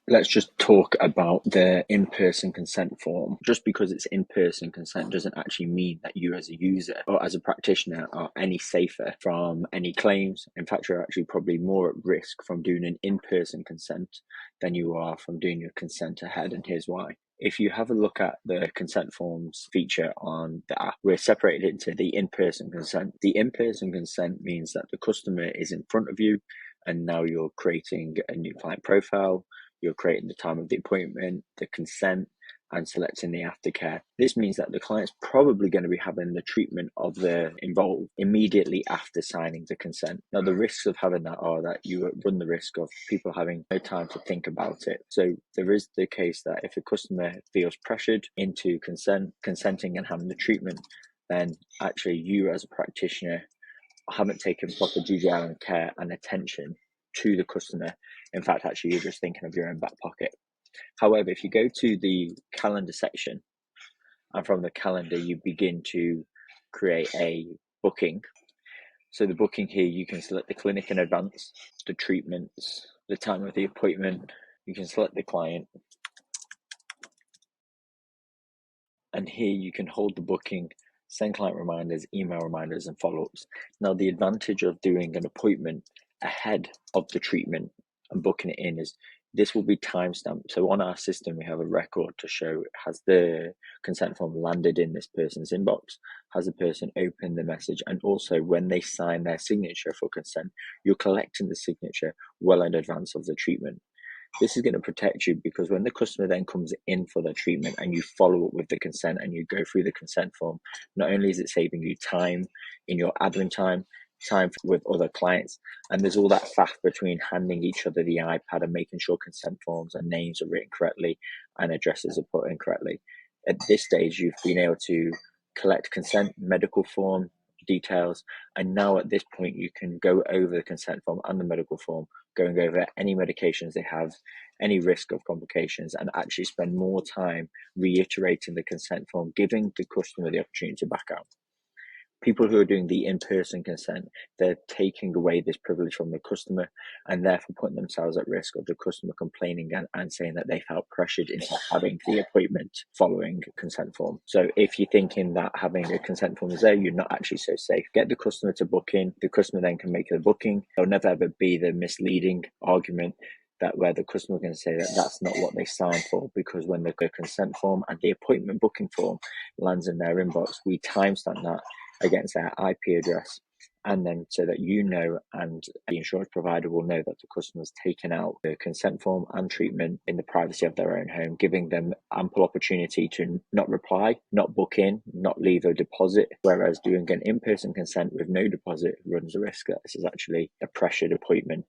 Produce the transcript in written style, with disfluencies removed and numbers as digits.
Let's just talk about the in-person consent form. Just because it's in-person consent doesn't actually mean that you as a user or as a practitioner are any safer from any claims. In fact, you're actually probably more at risk from doing an in-person consent than you are from doing your consent ahead, and here's why. If you have a look at the consent forms feature on the app, we're separated into the in-person consent. The in-person consent means that the customer is in front of you and now you're creating a new client profile. You're creating the time of the appointment, the consent, and selecting the aftercare. This means that the client's probably going to be having the treatment of the involved immediately after signing the consent. Now, the risks of having that are that you run the risk of people having no time to think about it. So there is the case that if a customer feels pressured into consenting and having the treatment, then actually you as a practitioner haven't taken proper due diligence, care and attention to the customer. In fact, actually, you're just thinking of your own back pocket. However, if you go to the calendar section, and from the calendar, you begin to create a booking. So the booking here, you can select the clinic in advance, the treatments, the time of the appointment. You can select the client. And here you can hold the booking, send client reminders, email reminders, and follow-ups. Now, the advantage of doing an appointment ahead of the treatment and booking it in is this will be timestamped. So on our system, we have a record to show has the consent form landed in this person's inbox, has the person opened the message, and also when they sign their signature for consent, you're collecting the signature well in advance of the treatment. This is going to protect you because when the customer then comes in for their treatment and you follow up with the consent and you go through the consent form, not only is it saving you time in your admin time with other clients, and there's all that faff between handing each other the iPad and making sure consent forms and names are written correctly and addresses are put in correctly. At this stage, you've been able to collect consent, medical form details, and now at this point you can go over the consent form and the medical form, going over any medications they have, any risk of complications, and actually spend more time reiterating the consent form, giving the customer the opportunity to back out. People who are doing the in-person consent, they're taking away this privilege from the customer and therefore putting themselves at risk of the customer complaining and saying that they felt pressured into having the appointment following consent form. So if you're thinking that having a consent form is there, you're not actually so safe. Get the customer to book in. The customer then can make the booking. There'll never ever be the misleading argument that where the customer can say that that's not what they signed for, because when the consent form and the appointment booking form lands in their inbox, we timestamp that against their IP address, and then so that you know and the insurance provider will know that the customer's taken out the consent form and treatment in the privacy of their own home, giving them ample opportunity to not reply, not book in, not leave a deposit, whereas doing an in-person consent with no deposit runs the risk that this is actually a pressured appointment.